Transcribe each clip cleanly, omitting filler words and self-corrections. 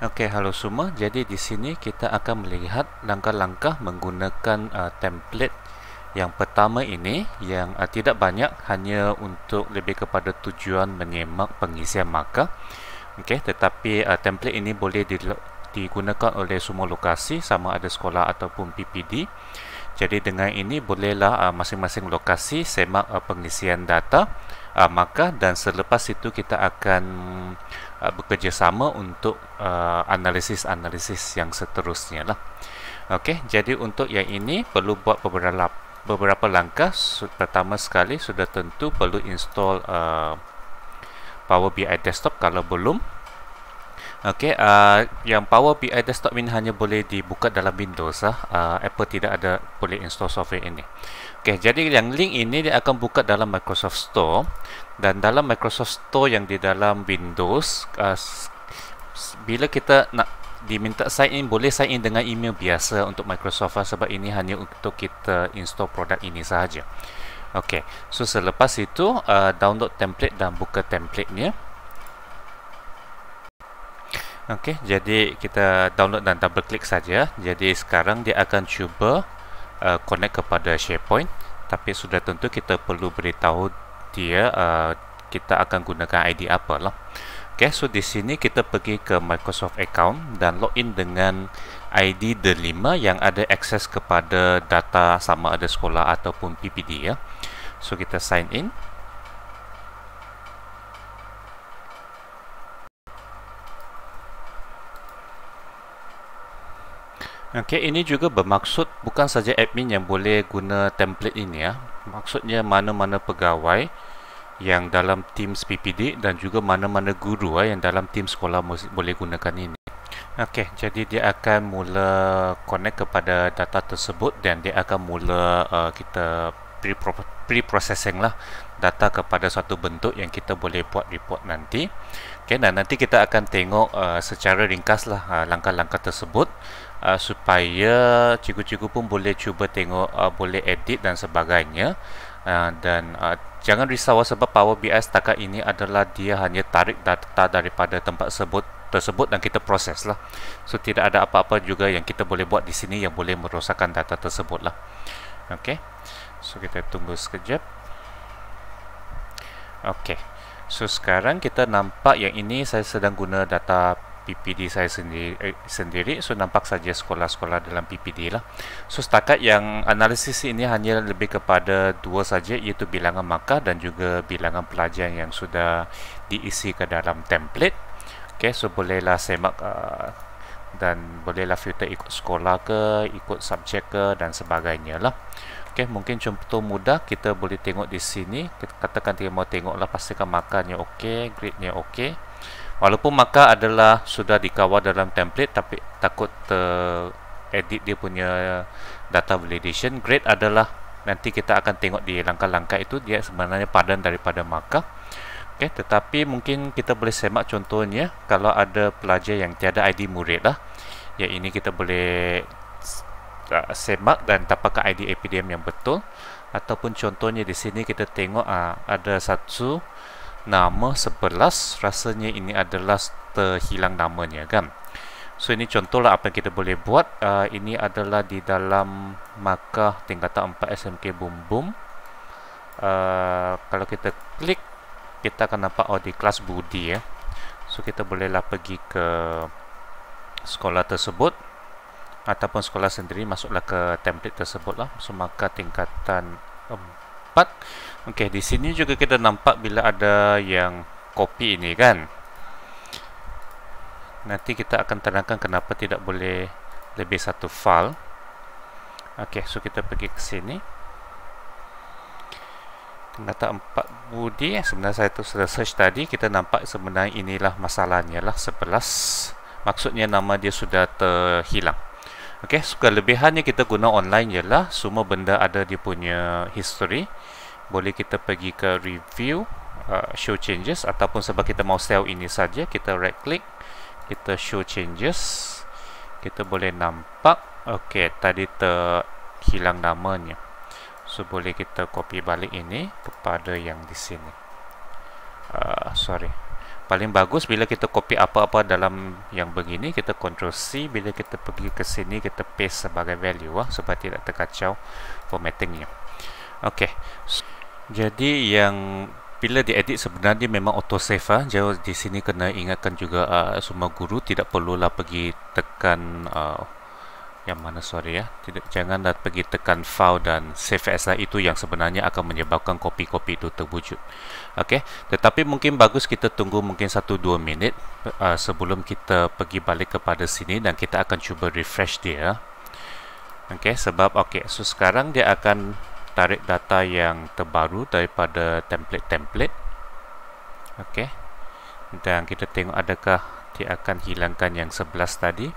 Okey, halo semua. Jadi di sini kita akan melihat langkah-langkah menggunakan template yang pertama ini yang tidak banyak, hanya untuk lebih kepada tujuan menyemak pengisian markah. Okey, tetapi template ini boleh digunakan oleh semua lokasi, sama ada sekolah ataupun PPD. Jadi dengan ini bolehlah masing-masing lokasi semak pengisian data markah, dan selepas itu kita akan bekerjasama untuk analisis-analisis yang seterusnya lah. Okey, jadi untuk yang ini perlu buat beberapa langkah. Pertama sekali, sudah tentu perlu install Power BI Desktop kalau belum. Okey, yang Power BI Desktop ini hanya boleh dibuka dalam Windows. Apple tidak ada boleh install software ini. Okey, jadi yang link ini dia akan buka dalam Microsoft Store, dan dalam Microsoft Store yang di dalam Windows, bila kita nak diminta sign in, boleh sign in dengan email biasa untuk Microsoft, sebab ini hanya untuk kita install produk ini sahaja. Okey, so selepas itu download template dan buka template-nya. Okey, jadi kita download dan double klik saja. Jadi sekarang dia akan cuba connect kepada SharePoint, tapi sudah tentu kita perlu beritahu dia kita akan gunakan ID apa lah. Okey, so di sini kita pergi ke Microsoft account dan login dengan ID D5 yang ada akses kepada data, sama ada sekolah ataupun PPD ya. So kita sign in. Okey, ini juga bermaksud bukan saja admin yang boleh guna template ini ya. Maksudnya mana-mana pegawai yang dalam Teams PPD dan juga mana-mana guru yang dalam Teams sekolah boleh gunakan ini. Okey, jadi dia akan mula connect kepada data tersebut, dan dia akan mula kita pre-processing lah data kepada suatu bentuk yang kita boleh buat report nanti. Okey, dan nanti kita akan tengok secara ringkas lah langkah-langkah tersebut, supaya cikgu-cikgu pun boleh cuba tengok, boleh edit dan sebagainya. Dan jangan risau, sebab Power BI setakat ini adalah dia hanya tarik data daripada tempat tersebut dan kita proses lah. So tidak ada apa-apa juga yang kita boleh buat di sini yang boleh merosakkan data tersebut lah. Okey, so kita tunggu sekejap. Okey, so sekarang kita nampak yang ini saya sedang guna data PPD saya sendiri. So nampak saja sekolah-sekolah dalam PPD lah. So setakat yang analisis ini hanya lebih kepada dua saja, iaitu bilangan markah dan juga bilangan pelajar yang sudah diisi ke dalam template. Okey, so bolehlah semak dan bolehlah filter ikut sekolah ke, ikut subjek ke dan sebagainya lah. Okey, mungkin contoh mudah kita boleh tengok di sini. Kita katakan kita mau tengok lah, pastikan markahnya okey, grade-nya okey. Walaupun markah adalah sudah dikawal dalam template, tapi takut edit dia punya data validation. Grade adalah nanti kita akan tengok di langkah-langkah itu, dia sebenarnya padan daripada markah. Okey, tetapi mungkin kita boleh semak contohnya kalau ada pelajar yang tiada ID murid lah. Yang ini kita boleh semak dan dapatkan ID APDM yang betul. Ataupun contohnya di sini kita tengok ada satu nama 11, rasanya ini adalah terhilang namanya kan. So ini contohlah apa yang kita boleh buat. Ini adalah di dalam markah tingkatan 4 SMK Boom Boom. Kalau kita klik, kita akan nampak di kelas Budi ya. So kita bolehlah pergi ke sekolah tersebut ataupun sekolah sendiri, masuklah ke template tersebut lah. So markah tingkatan 4. Okey, di sini juga kita nampak bila ada yang copy ini kan. Nanti kita akan terangkan kenapa tidak boleh lebih satu file. Okey, so kita pergi ke sini. Tingkatan 4 Budi, sebenarnya saya tu sudah search tadi, kita nampak sebenarnya inilah masalahnya lah, 11. Maksudnya nama dia sudah terhilang. Okey, so kelebihannya kita guna online ialah semua benda ada dia punya history. Boleh kita pergi ke review, show changes, ataupun sebab kita mau save ini saja, kita right click, kita show changes. Kita boleh nampak okey, tadi terhilang namanya. So boleh kita copy balik ini kepada yang di sini. Sorry. paling bagus bila kita copy apa-apa dalam yang begini, kita Ctrl C, bila kita pergi ke sini kita paste sebagai value supaya tidak terkacau formattingnya. Okey. Jadi yang bila diedit sebenarnya memang auto save Jadi di sini kena ingatkan juga semua guru tidak perlulah pergi tekan yang mana janganlah pergi tekan file dan save as itu yang sebenarnya akan menyebabkan kopi-kopi itu terwujud. Okey, tetapi mungkin bagus kita tunggu mungkin 1-2 minit sebelum kita pergi balik kepada sini dan kita akan cuba refresh dia. Okey, sebab so sekarang dia akan tarik data yang terbaru daripada template. Okey. Dan kita tengok adakah dia akan hilangkan yang 11 tadi.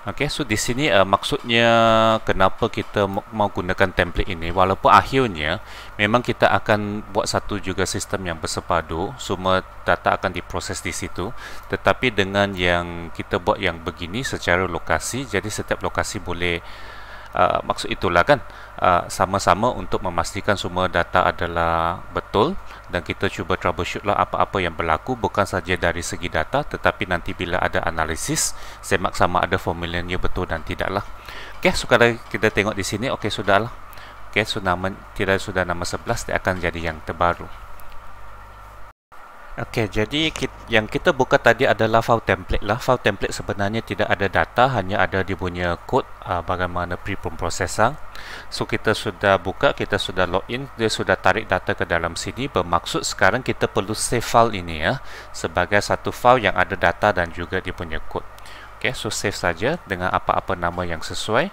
Okey, so di sini maksudnya kenapa kita mau gunakan template ini, walaupun akhirnya memang kita akan buat satu juga sistem yang bersepadu, semua data akan diproses di situ, tetapi dengan yang kita buat yang begini secara lokasi, jadi setiap lokasi boleh maksud itulah kan sama-sama untuk memastikan semua data adalah betul dan kita cuba troubleshoot lah apa-apa yang berlaku, bukan saja dari segi data tetapi nanti bila ada analisis semak sama ada formulanya betul dan tidaklah. Okey, so kalau kita tengok di sini sudahlah. Okey, so sudah nama 11 dia akan jadi yang terbaru. Okey, jadi yang kita buka tadi adalah file template lah. File template sebenarnya tidak ada data, hanya ada dia punya kod bagaimana pre-processing. So kita sudah buka, kita sudah login, dia sudah tarik data ke dalam sini. Bermaksud sekarang kita perlu save file ini sebagai satu file yang ada data dan juga dia punya kod. Okey, so save saja dengan apa-apa nama yang sesuai.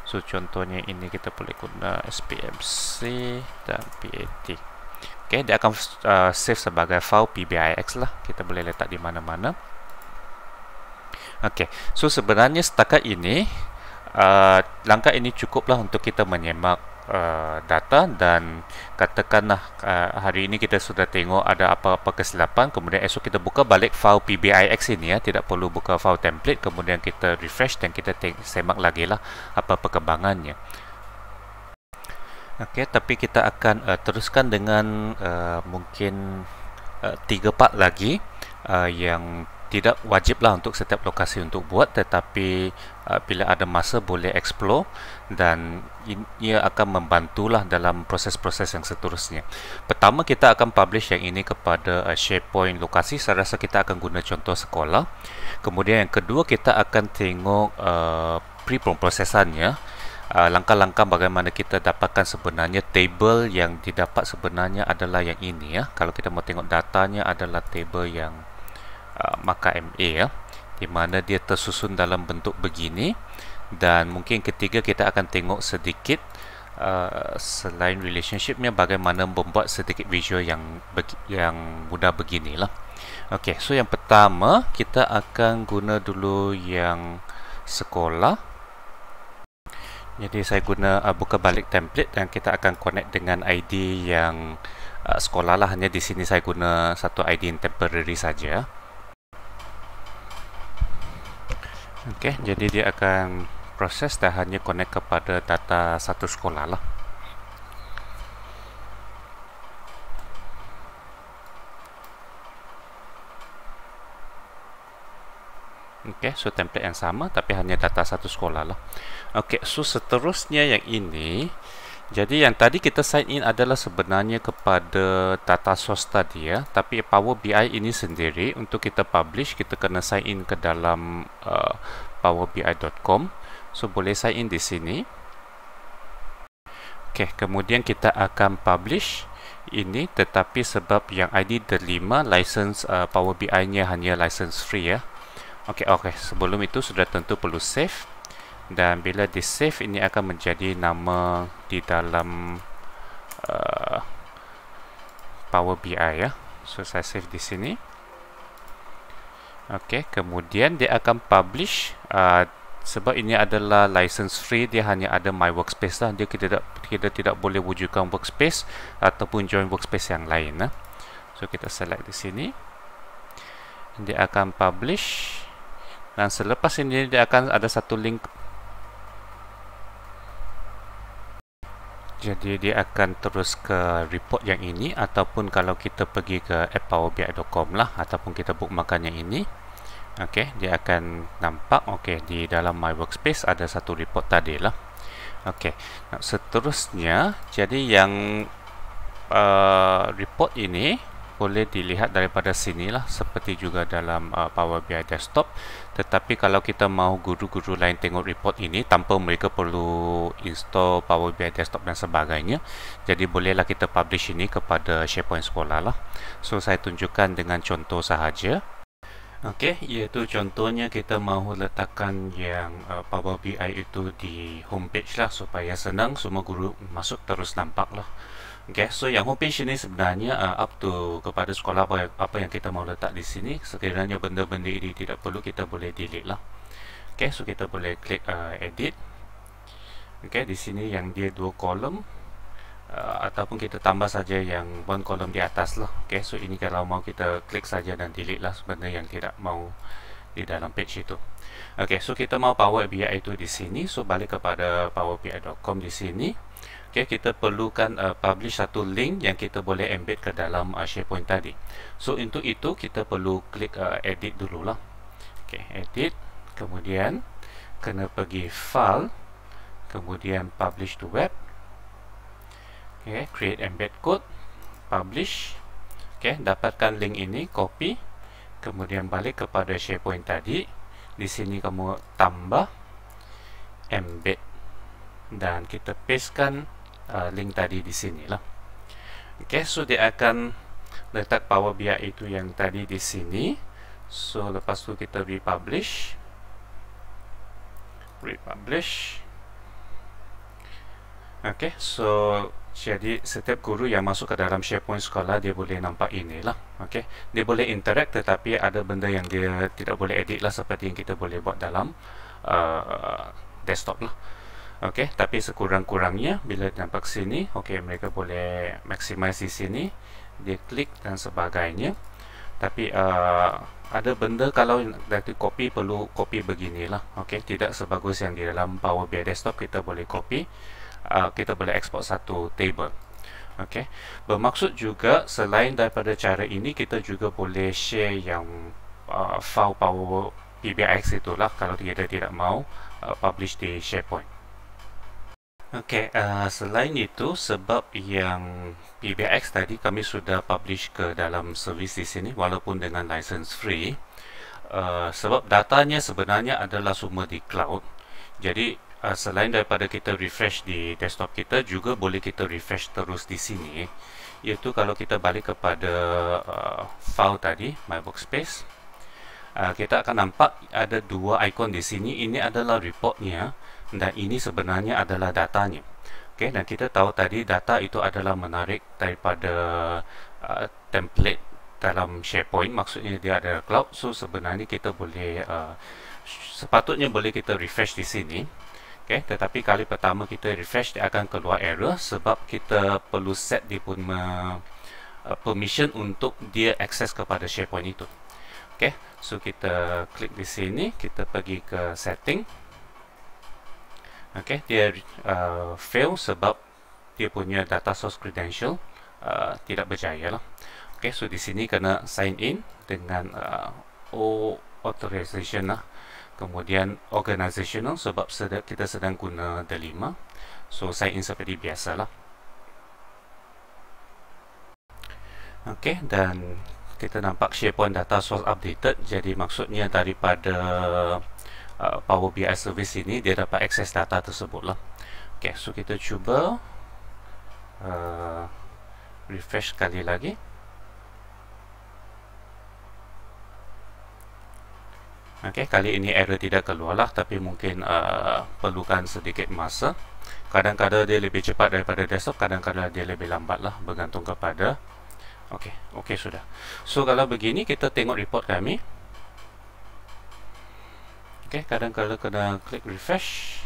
So contohnya ini kita boleh guna SPMC dan PAT. Okay, dia akan save sebagai file PBIX lah. Kita boleh letak di mana-mana. Okey, so sebenarnya setakat ini langkah ini cukuplah untuk kita menyemak data dan katakanlah hari ini kita sudah tengok ada apa-apa kesilapan, kemudian esok kita buka balik file PBIX ini tidak perlu buka file template, kemudian kita refresh dan kita semak lagi lah apa perkembangannya. Okey, tapi kita akan teruskan dengan mungkin 3 part lagi yang tidak wajiblah untuk setiap lokasi untuk buat, tetapi bila ada masa boleh explore dan ia akan membantulah dalam proses-proses yang seterusnya. Pertama kita akan publish yang ini kepada SharePoint lokasi, saya rasa kita akan guna contoh sekolah. Kemudian yang kedua kita akan tengok pre-prosesannya. Langkah-langkah bagaimana kita dapatkan sebenarnya table yang didapat sebenarnya adalah yang ini Kalau kita mau tengok datanya adalah table yang markup MA di mana dia tersusun dalam bentuk begini. Dan mungkin ketiga kita akan tengok sedikit selain relationshipnya bagaimana membuat sedikit visual yang mudah beginilah. Okey, so yang pertama kita akan guna dulu yang sekolah. Jadi saya guna buka balik template dan kita akan connect dengan ID yang sekolah lah. Hanya di sini saya guna satu ID yang temporary saja. Okey, jadi dia akan proses dan hanya connect kepada data satu sekolah lah. Okey, so template yang sama tapi hanya data satu sekolah lah. Okey, so seterusnya yang ini, jadi yang tadi kita sign in adalah sebenarnya kepada data source tadi tapi Power BI ini sendiri untuk kita publish kita kena sign in ke dalam powerbi.com. So boleh sign in di sini. Okey, kemudian kita akan publish ini, tetapi sebab yang ID terlima license Power BI-nya hanya license free Okey, sebelum itu sudah tentu perlu save. Dan bila di save ini akan menjadi nama di dalam Power BI So saya save di sini. Okey, kemudian dia akan publish sebab ini adalah license free, dia hanya ada my workspace lah. Kita tidak boleh wujudkan workspace ataupun join workspace yang lain So kita select di sini. Dia akan publish. Dan selepas ini dia akan ada satu link. Jadi dia akan terus ke report yang ini, ataupun kalau kita pergi ke apppowerbi.com lah, ataupun kita bookmarkan yang ini. Okey, dia akan nampak di dalam my workspace ada satu report tadi lah. Okey, seterusnya jadi yang report ini boleh dilihat daripada sini lah, seperti juga dalam Power BI desktop. Tetapi kalau kita mahu guru-guru lain tengok report ini tanpa mereka perlu install Power BI desktop dan sebagainya, jadi bolehlah kita publish ini kepada SharePoint sekolah lah. So saya tunjukkan dengan contoh sahaja. Okey, iaitu contohnya kita mahu letakkan yang Power BI itu di homepage lah, supaya senang semua guru masuk terus nampak lah. Okay, so yang homepage ini sebenarnya up to kepada sekolah apa yang kita mau letak di sini. Sekiranya benda-benda ini tidak perlu, kita boleh delete lah. Okay, so kita boleh klik edit. Okay, di sini yang dia 2 kolom, ataupun kita tambah saja yang 1 kolom di atas lah. Okay, so ini kalau mau kita klik saja dan delete lah benda yang tidak mau di dalam page itu. Okay, so kita mau Power BI itu di sini. So balik kepada powerbi.com di sini. Okay, kita perlukan publish satu link yang kita boleh embed ke dalam SharePoint tadi. So untuk itu kita perlu klik edit dululah. Okay, edit, kemudian kena pergi file, kemudian publish to web. Okay, create embed code, publish. Okay, dapatkan link ini, copy, kemudian balik kepada SharePoint tadi. Di sini kamu tambah embed dan kita pastekan link tadi di sini lah. Okay, so dia akan letak Power BI itu yang tadi di sini. So lepas tu kita republish. Okay, so jadi setiap guru yang masuk ke dalam SharePoint sekolah dia boleh nampak inilah. Okay, dia boleh interact, tetapi ada benda yang dia tidak boleh edit lah, seperti yang kita boleh buat dalam desktop lah. Okey, tapi sekurang-kurangnya bila nampak sini, okey, mereka boleh maximize di sini, dia klik dan sebagainya. Tapi ada benda kalau nanti copy perlu copy beginilah. Okey, tidak sebagus yang di dalam Power BI desktop. Kita boleh copy, kita boleh export satu table. Okey, bermaksud juga selain daripada cara ini, kita juga boleh share yang file Power PBIX itulah kalau kita tidak mau publish di SharePoint. Okey, selain itu, sebab yang PBIX tadi kami sudah publish ke dalam servis di sini walaupun dengan license free, sebab datanya sebenarnya adalah semua di cloud. Jadi selain daripada kita refresh di desktop kita, juga boleh kita refresh terus di sini. Iaitu kalau kita balik kepada file tadi, my workspace, kita akan nampak ada 2 ikon di sini. Ini adalah reportnya dan ini sebenarnya adalah datanya. Okay, dan kita tahu tadi data itu adalah menarik daripada template dalam SharePoint, maksudnya dia ada cloud. So sebenarnya kita boleh sepatutnya boleh kita refresh di sini. Okay, tetapi kali pertama kita refresh dia akan keluar error, sebab kita perlu set dia pun permission untuk dia akses kepada SharePoint itu. Okay, so kita klik di sini, kita pergi ke setting. Okay, dia fail sebab dia punya data source credential tidak berjaya lah. Okay, so di sini kena sign in dengan authorization lah. Kemudian organizational sebab kita sedang guna D5. So sign in seperti biasa lah. Okay, dan kita nampak SharePoint data source updated. Jadi maksudnya daripada Power BI service ini dia dapat akses data tersebut lah. Okay, so kita cuba refresh sekali lagi. Okay, kali ini error tidak keluar lah, tapi mungkin perlukan sedikit masa. Kadang-kadang dia lebih cepat daripada desktop, kadang-kadang dia lebih lambat lah, bergantung kepada. Okay, sudah. So kalau begini kita tengok report kami. Okay, kadang-kadang kena klik refresh.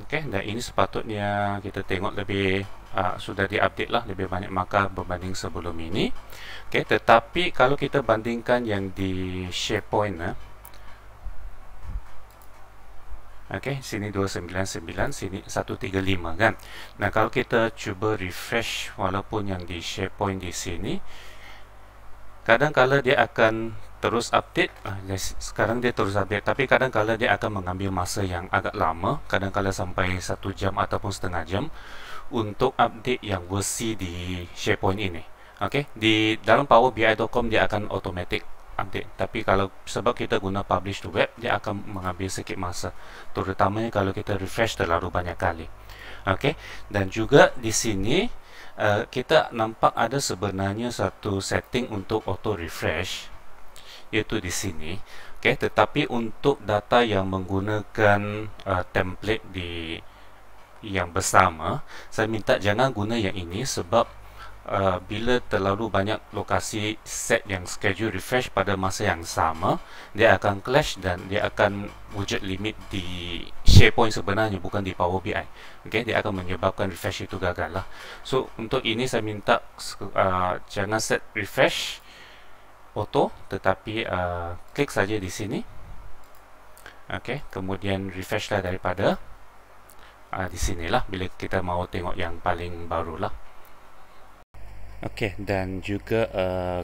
Okay, dan ini sepatutnya kita tengok lebih sudah diupdate lah, lebih banyak markah berbanding sebelum ini. Okay, tetapi kalau kita bandingkan yang di SharePoint, Okey, sini 299, sini 135 kan. Nah, kalau kita cuba refresh walaupun yang di SharePoint di sini, kadang-kala dia akan terus update. Sekarang dia terus update, tapi kadang-kala dia akan mengambil masa yang agak lama, kadang-kala sampai 1 jam ataupun setengah jam untuk update yang versi di SharePoint ini. Okey, di dalam powerbi.com dia akan automatic update, tapi kalau sebab kita guna publish to web, dia akan mengambil sedikit masa, terutamanya kalau kita refresh terlalu banyak kali. Okey, dan juga di sini kita nampak ada sebenarnya satu setting untuk auto refresh, iaitu di sini. Okey, tetapi untuk data yang menggunakan template di yang bersama, saya minta jangan guna yang ini, sebab bila terlalu banyak lokasi set yang schedule refresh pada masa yang sama, dia akan clash dan dia akan wujud limit di SharePoint sebenarnya, bukan di Power BI. Okay, dia akan menyebabkan refresh itu gagal lah. So untuk ini saya minta jangan set refresh auto, tetapi klik saja di sini. Okay, kemudian refresh lah daripada di sinilah bila kita mau tengok yang paling baru lah. Okey, dan juga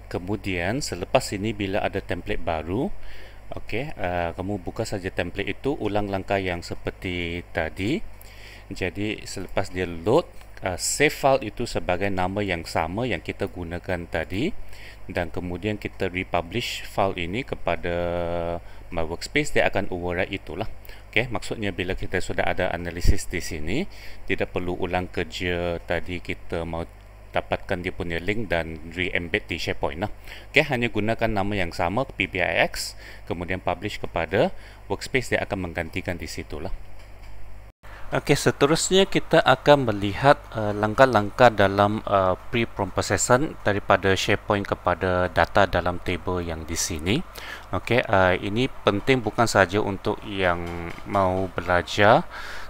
kemudian selepas ini bila ada template baru, okey, kamu buka saja template itu, ulang langkah yang seperti tadi. Jadi selepas dia load, save file itu sebagai nama yang sama yang kita gunakan tadi, dan kemudian kita republish file ini kepada My Workspace, dia akan override itulah. Okay, maksudnya bila kita sudah ada analisis di sini, tidak perlu ulang kerja tadi kita mau dapatkan dia punya link dan re-embed di SharePoint lah. Okay, hanya gunakan nama yang sama PBIX, kemudian publish kepada Workspace, dia akan menggantikan di situlah. Okey, seterusnya kita akan melihat langkah-langkah dalam pre-processing daripada SharePoint kepada data dalam table yang di sini. Okey, ini penting bukan saja untuk yang mau belajar,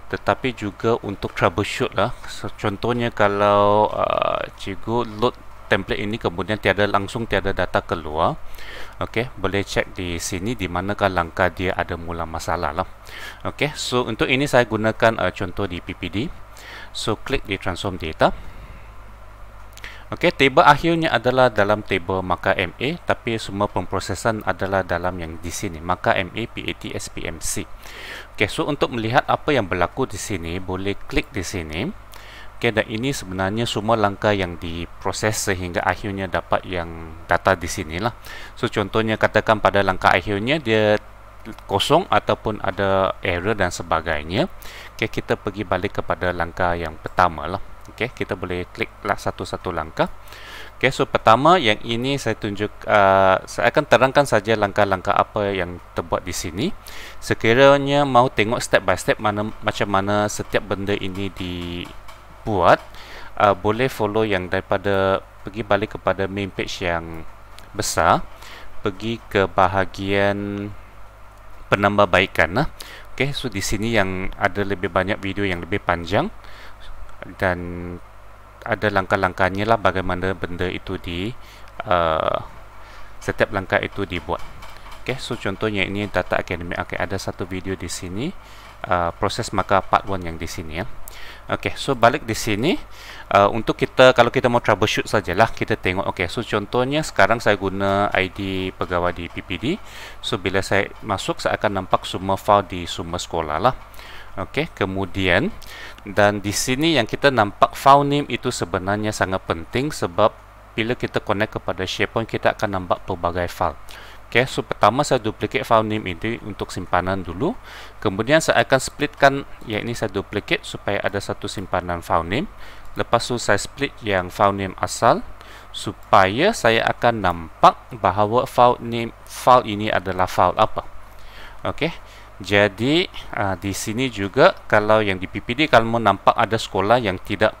tetapi juga untuk troubleshoot lah. So, contohnya kalau cikgu load template ini kemudian langsung tiada data keluar, okey, boleh cek di sini di manakah langkah dia ada mula masalah lah. Okey, so untuk ini saya gunakan contoh di PPD. So klik di transform data. Okey, table akhirnya adalah dalam table marker MA, tapi semua pemprosesan adalah dalam yang di sini, marker MA PAT SPMC. Okey, so untuk melihat apa yang berlaku di sini, boleh klik di sini. Okey, dan ini sebenarnya semua langkah yang diproses sehingga akhirnya dapat yang data di sinilah. So contohnya katakan pada langkah akhirnya dia kosong ataupun ada error dan sebagainya. Okey, kita pergi balik kepada langkah yang pertama lah. Okey, kita boleh klik lah satu-satu langkah. Okey, so pertama yang ini saya tunjuk, saya akan terangkan saja langkah-langkah apa yang terbuat di sini. Sekiranya mau tengok step by step macam mana setiap benda ini dibuat, boleh follow yang daripada pergi balik kepada main page yang besar, pergi ke bahagian penambahbaikan lah. Okey, so di sini yang ada lebih banyak video yang lebih panjang dan ada langkah-langkahnya lah bagaimana benda itu setiap langkah itu dibuat. Okey, so contohnya ini data akademik. Okey, ada satu video di sini, proses marker part 1 yang di sini ya. Okey, so balik di sini, untuk kita kalau kita mau troubleshoot sajalah, kita tengok. Okey, so contohnya sekarang saya guna ID pegawai di PPD. So bila saya masuk, saya akan nampak semua file di semua sekolah lah. Okey, kemudian dan di sini yang kita nampak file name itu sebenarnya sangat penting, sebab bila kita connect kepada SharePoint, kita akan nampak pelbagai file. Okey, so pertama saya duplicate file name ini untuk simpanan dulu. Kemudian saya akan splitkan, yang ini saya duplicate supaya ada satu simpanan file name. Lepas tu saya split yang file name asal supaya saya akan nampak bahawa file ini adalah file apa. Okey. Jadi di sini juga kalau yang di PPD, kalau mau nampak ada sekolah yang tidak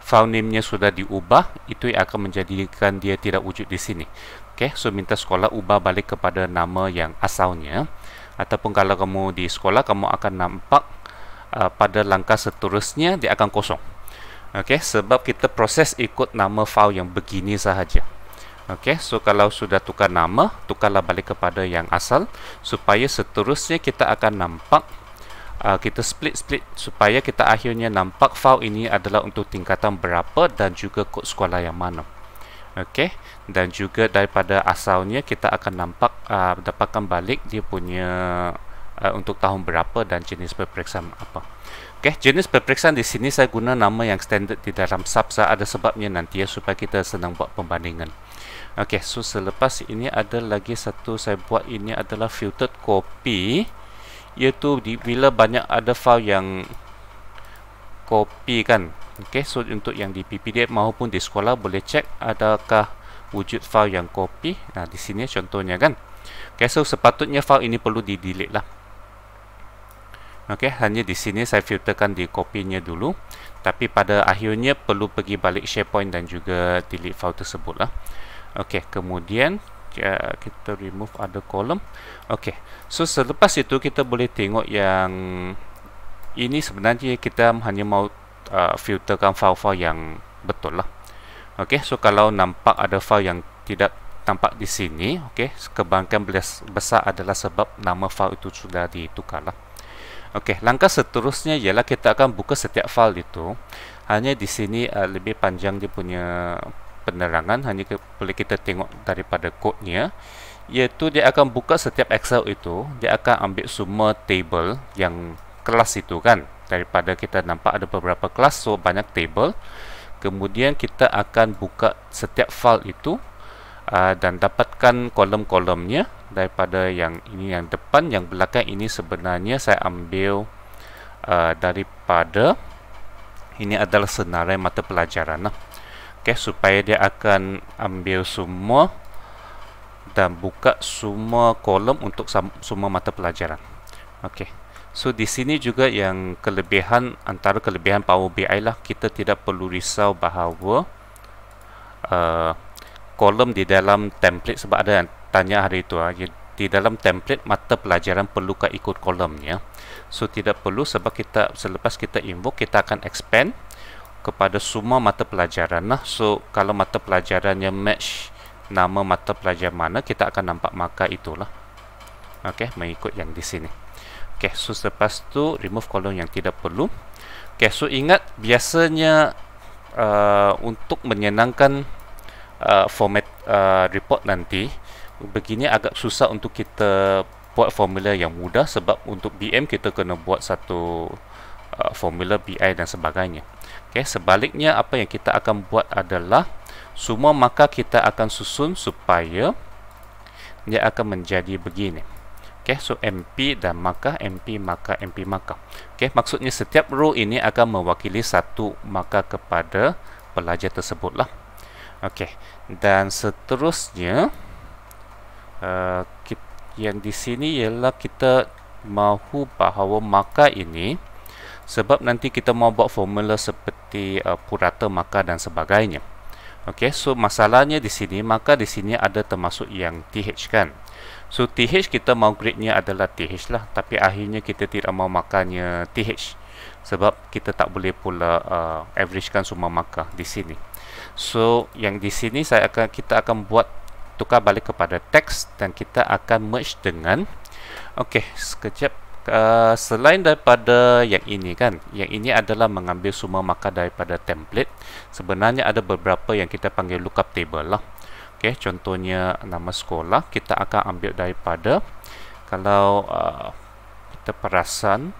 file name-nya sudah diubah, itu yang akan menjadikan dia tidak wujud di sini. Okey, so minta sekolah ubah balik kepada nama yang asalnya, ataupun kalau kamu di sekolah, kamu akan nampak pada langkah seterusnya dia akan kosong. Okey, sebab kita proses ikut nama file yang begini sahaja. Okey, so kalau sudah tukar nama, tukarlah balik kepada yang asal supaya seterusnya kita akan nampak kita split supaya kita akhirnya nampak file ini adalah untuk tingkatan berapa dan juga kod sekolah yang mana. Okey, dan juga daripada asalnya kita akan nampak dapatkan balik dia punya untuk tahun berapa dan jenis peperiksaan apa. Okey, jenis peperiksaan di sini saya guna nama yang standard di dalam SAPSA, ada sebabnya nanti ya supaya kita senang buat pembandingan. Okey, so selepas ini ada lagi satu saya buat, ini adalah filtered copy, iaitu bila banyak ada file yang copy kan. Okey, so untuk yang di PPDF maupun di sekolah boleh cek adakah wujud file yang copy. Nah, di sini contohnya kan. Okey, so sepatutnya file ini perlu di delete lah. Okey, hanya di sini saya filterkan di copy-nya dulu, tapi pada akhirnya perlu pergi balik SharePoint dan juga delete file tersebut lah. Okey, kemudian kita remove other column. Okey, so selepas itu kita boleh tengok yang ini sebenarnya kita hanya mau filterkan file-file yang betul lah. Okey, so kalau nampak ada file yang tidak tampak di sini, okey, kebanyakan besar adalah sebab nama file itu sudah ditukar lah. Okey, langkah seterusnya ialah kita akan buka setiap file itu. Hanya di sini lebih panjang dia punya penerangan, hanya boleh kita tengok daripada kodnya, iaitu dia akan buka setiap Excel itu, dia akan ambil semua table yang kelas itu kan, daripada kita nampak ada beberapa kelas, so banyak table. Kemudian kita akan buka setiap file itu dan dapatkan kolom-kolomnya daripada yang ini, yang depan, yang belakang ini sebenarnya saya ambil daripada ini adalah senarai mata pelajaran lah. Okay, supaya dia akan ambil semua dan buka semua kolom untuk semua mata pelajaran. Okay, so di sini juga yang kelebihan, antara kelebihan Power BI lah, kita tidak perlu risau bahawa kolom di dalam template, sebab ada yang tanya hari itu di dalam template mata pelajaran perlukah ikut kolomnya. So tidak perlu, sebab kita selepas kita invoke kita akan expand kepada semua mata pelajaran lah. So kalau mata pelajarannya match nama mata pelajaran mana, kita akan nampak markah itulah. Okey, mengikut yang di sini. Okey, so selepas tu remove kolom yang tidak perlu. Okey, so ingat biasanya untuk menyenangkan format report nanti, begini agak susah untuk kita buat formula yang mudah, sebab untuk BM kita kena buat satu formula BI dan sebagainya. Okay, sebaliknya apa yang kita akan buat adalah semua markah kita akan susun supaya dia akan menjadi begini. Okay, so MP dan markah, MP markah, MP markah. Okay, maksudnya setiap row ini akan mewakili satu markah kepada pelajar tersebut lah. Okay, dan seterusnya yang di sini ialah kita mahu bahawa markah ini, sebab nanti kita mau buat formula seperti purata markah dan sebagainya. Okey, so masalahnya di sini, markah di sini ada termasuk yang TH kan. So TH kita mau grade-nya adalah TH lah, tapi akhirnya kita tidak mau markahnya TH sebab kita tak boleh pula averagekan semua markah di sini. So yang di sini kita akan buat tukar balik kepada teks dan kita akan merge dengan, okey, sekejap. Selain daripada yang ini kan, yang ini adalah mengambil semua markah daripada template. Sebenarnya ada beberapa yang kita panggil lookup table lah. Okay, contohnya nama sekolah kita akan ambil daripada, kalau kita perasan,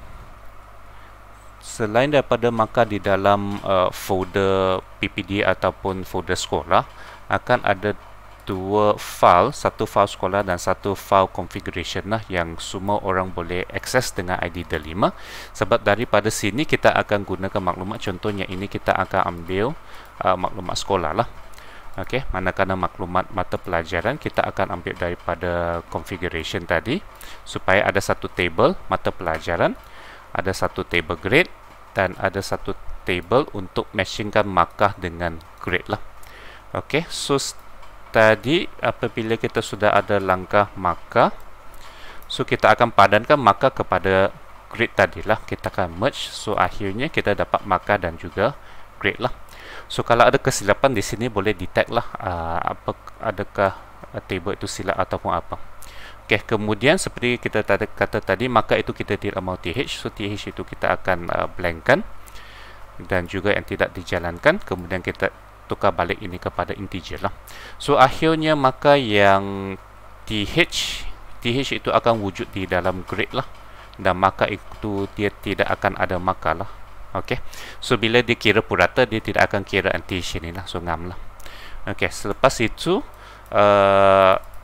selain daripada markah di dalam folder PPD ataupun folder sekolah, akan ada dua file, satu file sekolah dan satu file configuration lah, yang semua orang boleh akses dengan ID D5. Sebab daripada sini kita akan gunakan maklumat, contohnya ini kita akan ambil maklumat sekolah lah. Okey, manakala maklumat mata pelajaran kita akan ambil daripada configuration tadi, supaya ada satu table mata pelajaran, ada satu table grade dan ada satu table untuk matchingkan markah dengan grade lah. Okey, so tadi apabila kita sudah ada langkah markah, so kita akan padankan markah kepada grade tadilah, kita akan merge, so akhirnya kita dapat markah dan juga grade lah. So kalau ada kesilapan di sini boleh detect lah adakah table itu silap ataupun apa. Okey, kemudian seperti kita kata tadi, maka itu kita tidak mau th, so th itu kita akan blankkan, dan juga yang tidak dijalankan, kemudian kita tukar balik ini kepada integer lah. So akhirnya maka yang th itu akan wujud di dalam grade lah, dan maka itu dia tidak akan ada maka lah. Okey, so bila dia kira purata, dia tidak akan kira anti ini lah, so ngam lah. Okey, selepas itu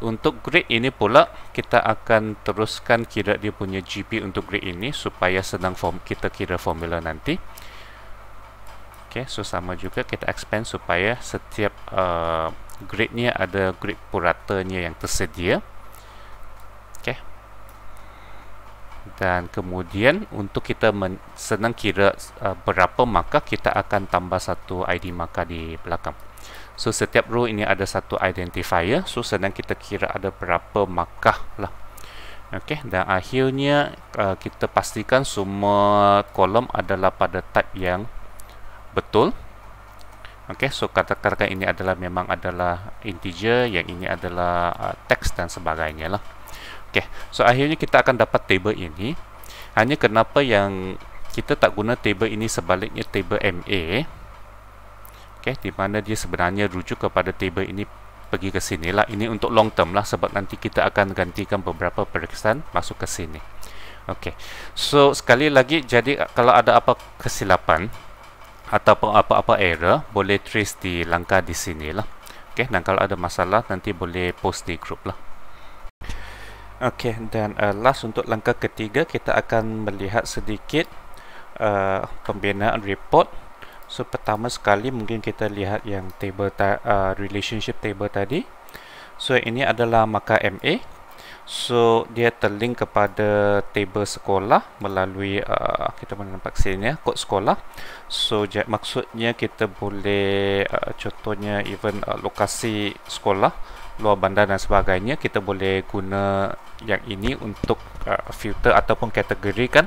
untuk grade ini pula kita akan teruskan kira dia punya GP untuk grade ini supaya senang kita kira formula nanti. Okey, so sama juga kita expand supaya setiap grade-nya ada grade puratanya yang tersedia. Okey. Dan kemudian untuk kita senang kira berapa maka, kita akan tambah satu ID maka di belakang. So setiap row ini ada satu identifier, so senang kita kira ada berapa markah lah. Okey, dan akhirnya kita pastikan semua kolom adalah pada type yang betul. Okey, so katakan ini adalah memang adalah integer, yang ini adalah teks dan sebagainya lah. Okey, so akhirnya kita akan dapat table ini. Hanya kenapa yang kita tak guna table ini sebaliknya table MA, di mana dia sebenarnya rujuk kepada table ini pergi ke sini lah. Ini untuk long term lah, sebab nanti kita akan gantikan beberapa periksaan masuk ke sini. Okey, so sekali lagi, jadi kalau ada apa kesilapan ataupun apa-apa error, boleh trace di langkah di sini lah. Okey, dan kalau ada masalah nanti boleh post di group lah. Okey, dan last untuk langkah ketiga, kita akan melihat sedikit pembinaan report. So pertama sekali mungkin kita lihat yang table relationship table tadi. So ini adalah markah MA. So dia terlink kepada table sekolah melalui kita boleh nampak sini ya, kod sekolah. So maksudnya kita boleh contohnya even lokasi sekolah, luar bandar dan sebagainya, kita boleh guna yang ini untuk filter ataupun kategorikan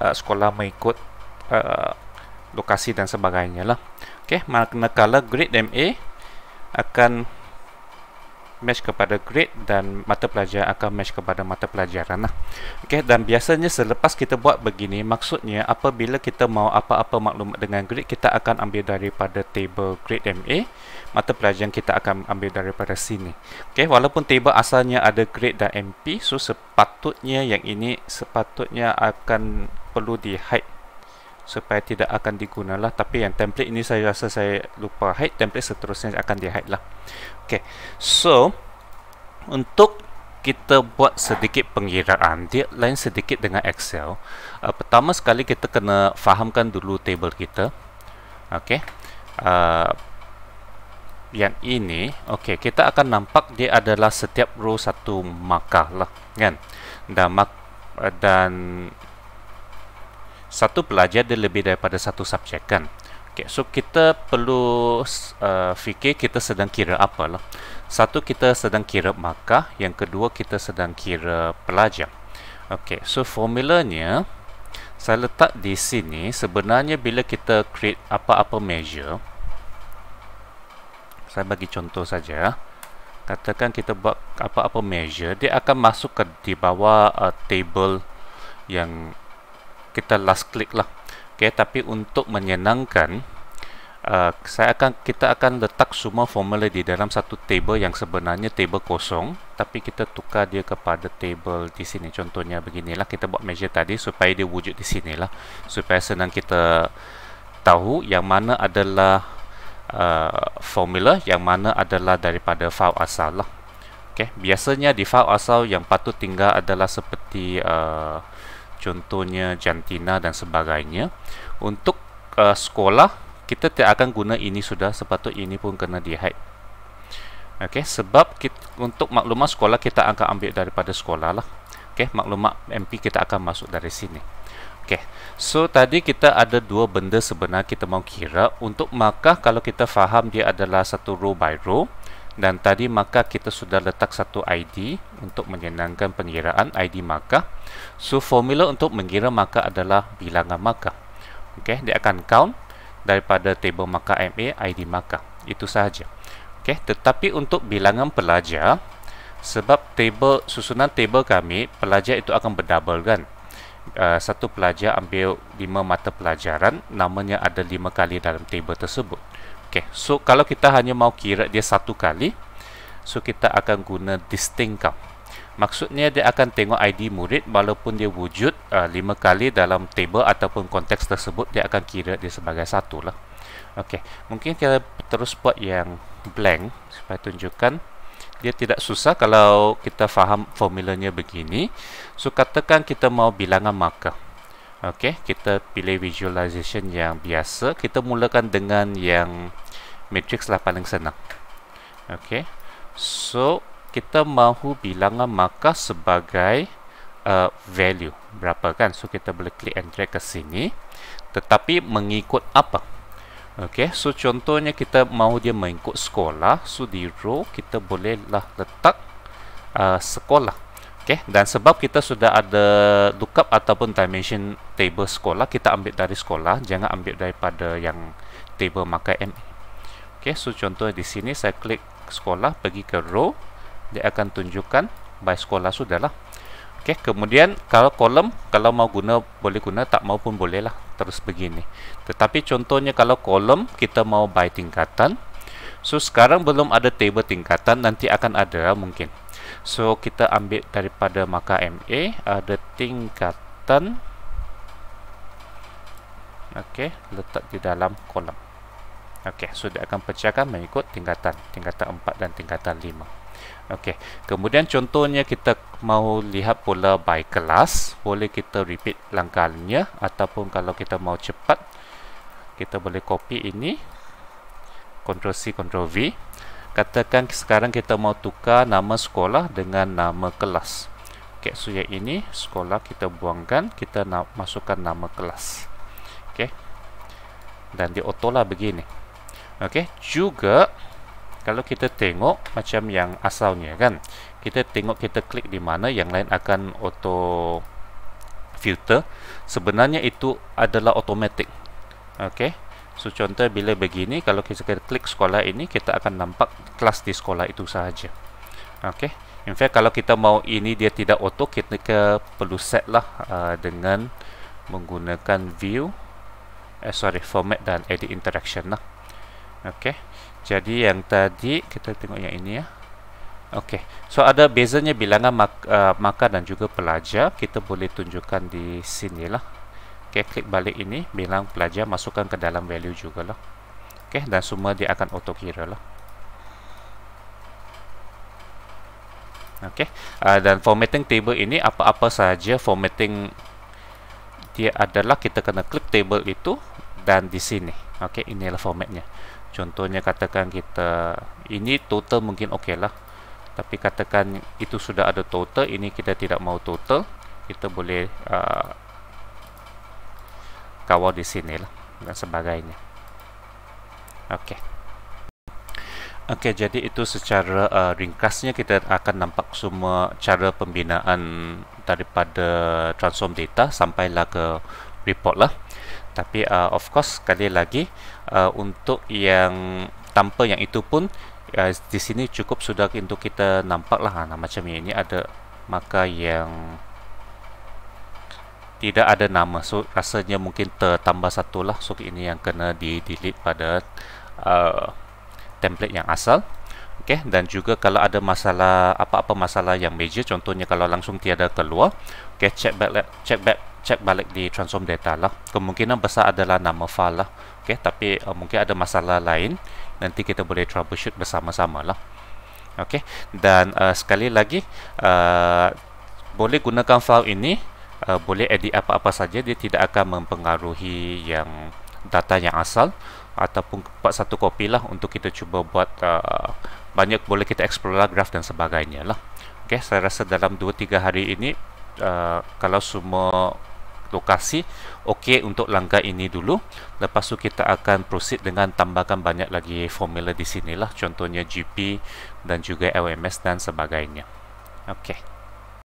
sekolah mengikut lokasi dan sebagainya lah. Okey, manakala grade MA akan match kepada grade dan mata pelajaran akan match kepada mata pelajaran lah. Okey, dan biasanya selepas kita buat begini, maksudnya apabila kita mau apa-apa maklumat dengan grade, kita akan ambil daripada table grade MA, mata pelajaran kita akan ambil daripada sini. Okey, walaupun table asalnya ada grade dan MP, so sepatutnya yang ini sepatutnya akan perlu di hide supaya tidak akan digunalah. Tapi yang template ini saya rasa saya lupa hide, template seterusnya akan di hide lah. Okey, so untuk kita buat sedikit pengiraan, dia lain sedikit dengan Excel. Pertama sekali kita kena fahamkan dulu table kita. Okey, yang ini, okey, kita akan nampak dia adalah setiap row satu markah lah, kan? Dan satu pelajar dia lebih daripada satu subjek, kan? Okay, so kita perlu fikir kita sedang kira apa lah. Satu, kita sedang kira markah. Yang kedua, kita sedang kira pelajar. Okay, so formulanya saya letak di sini. Sebenarnya bila kita create apa-apa measure, saya bagi contoh saja. Katakan kita buat apa-apa measure, dia akan masuk ke di bawah table yang kita last click lah. Okay, tapi untuk menyenangkan, kita akan letak semua formula di dalam satu table yang sebenarnya table kosong, tapi kita tukar dia kepada table di sini. Contohnya beginilah, kita buat measure tadi supaya dia wujud di sinilah, supaya senang kita tahu yang mana adalah formula, yang mana adalah daripada file asal lah. Okay, biasanya di file asal yang patut tinggal adalah seperti contohnya jantina dan sebagainya. Untuk sekolah kita tidak akan guna ini, sudah sepatutnya ini pun kena di hide. Okey, sebab untuk maklumat sekolah kita akan ambil daripada sekolah lah. Okey, maklumat MP kita akan masuk dari sini. Okey, so tadi kita ada dua benda sebenarnya kita mau kira. Untuk markah, kalau kita faham dia adalah satu row by row, dan tadi maka kita sudah letak satu ID untuk menyenangkan pengiraan ID markah. So formula untuk mengira markah adalah bilangan markah. Okey, dia akan count daripada table markah MA ID markah. Itu sahaja. Okey, tetapi untuk bilangan pelajar, Sebab susunan table kami, pelajar itu akan berdouble kan. Satu pelajar ambil 5 mata pelajaran, namanya ada 5 kali dalam table tersebut. Okay, so kalau kita hanya mau kira dia satu kali, so kita akan guna distinct count. Maksudnya dia akan tengok ID murid walaupun dia wujud 5 kali dalam table ataupun konteks tersebut, dia akan kira dia sebagai satu lah. Okay, mungkin kita terus buat yang blank supaya tunjukkan. Dia tidak susah kalau kita faham formulanya begini. So katakan kita mau bilangan markah. Okey, kita pilih visualization yang biasa. Kita mulakan dengan yang matrix lah paling senang. Okey. So kita mahu bilangan markah sebagai value berapa kan. So kita boleh klik and drag ke sini. Tetapi mengikut apa? Okey, so contohnya kita mahu dia mengikut sekolah, so di row kita bolehlah letak sekolah. Okey, dan sebab kita sudah ada lookup ataupun dimension table sekolah, kita ambil dari sekolah, jangan ambil daripada yang table markah MA. Okey, so contohnya di sini saya klik sekolah, pergi ke row, dia akan tunjukkan by sekolah sudahlah. Okey, kemudian kalau kolom, kalau mau guna boleh guna, tak mau pun bolehlah terus begini. Tetapi contohnya kalau kolom kita mau by tingkatan, so sekarang belum ada table tingkatan, nanti akan ada mungkin. So kita ambil daripada markah MA, ada tingkatan. Okey, letak di dalam kolom. Okey, so dia akan pecahkan mengikut tingkatan 4 dan tingkatan 5. Okey, kemudian contohnya kita mau lihat pula by kelas, boleh kita repeat langkahnya, ataupun kalau kita mau cepat, kita boleh copy ini, Ctrl C, Ctrl V. Katakan sekarang kita mau tukar nama sekolah dengan nama kelas. Okey, so yang ini sekolah kita buangkan, kita masukkan nama kelas. Okey, dan dia auto lah begini. Okey, juga kalau kita tengok macam yang asalnya kan, kita tengok kita klik di mana, yang lain akan auto filter. Sebenarnya itu adalah automatic. Okey, so contoh bila begini, kalau kita klik sekolah ini, kita akan nampak kelas di sekolah itu sahaja. Okey, in fact kalau kita mau ini dia tidak auto, kita perlu set lah dengan menggunakan view, format dan edit interaction lah. Okey, jadi yang tadi kita tengok yang ini ya. Okey, so ada bezanya bilangan markah dan juga pelajar. Kita boleh tunjukkan di sini lah. Okey, klik balik ini, bilang pelajar, masukkan ke dalam value juga lah. Okey, dan semua dia akan auto kira lah. Okey, dan formatting table ini apa-apa sahaja formatting dia adalah kita kena klik table itu dan di sini. Okey, inilah formatnya. Contohnya katakan kita ini total mungkin okey lah, tapi katakan itu sudah ada total, ini kita tidak mau total, kita boleh kawal di sini lah dan sebagainya. Okey. Okey, jadi itu secara ringkasnya kita akan nampak semua cara pembinaan daripada transform data sampailah ke report lah. Tapi of course sekali lagi untuk yang tanpa yang itu pun di sini cukup sudah untuk kita nampak lah macam ini ada maka yang tidak ada nama, so rasanya mungkin tertambah satu lah, so ini yang kena di delete pada template yang asal. Okey, dan juga kalau ada masalah apa-apa masalah yang major, contohnya kalau langsung tiada keluar, okey, check balik di transform data lah. Kemungkinan besar adalah nama file lah. Okey, tapi mungkin ada masalah lain, nanti kita boleh troubleshoot bersama-sama lah. Okey, dan sekali lagi boleh gunakan file ini, boleh edit apa-apa saja, dia tidak akan mempengaruhi yang data yang asal, ataupun buat satu kopi lah untuk kita cuba buat banyak, boleh kita explore lah graf dan sebagainya lah. Okey, saya rasa dalam 2-3 hari ini kalau semua lokasi okey untuk langkah ini dulu, lepas tu kita akan proceed dengan tambahkan banyak lagi formula di sinilah, contohnya GP dan juga LMS dan sebagainya. Okey.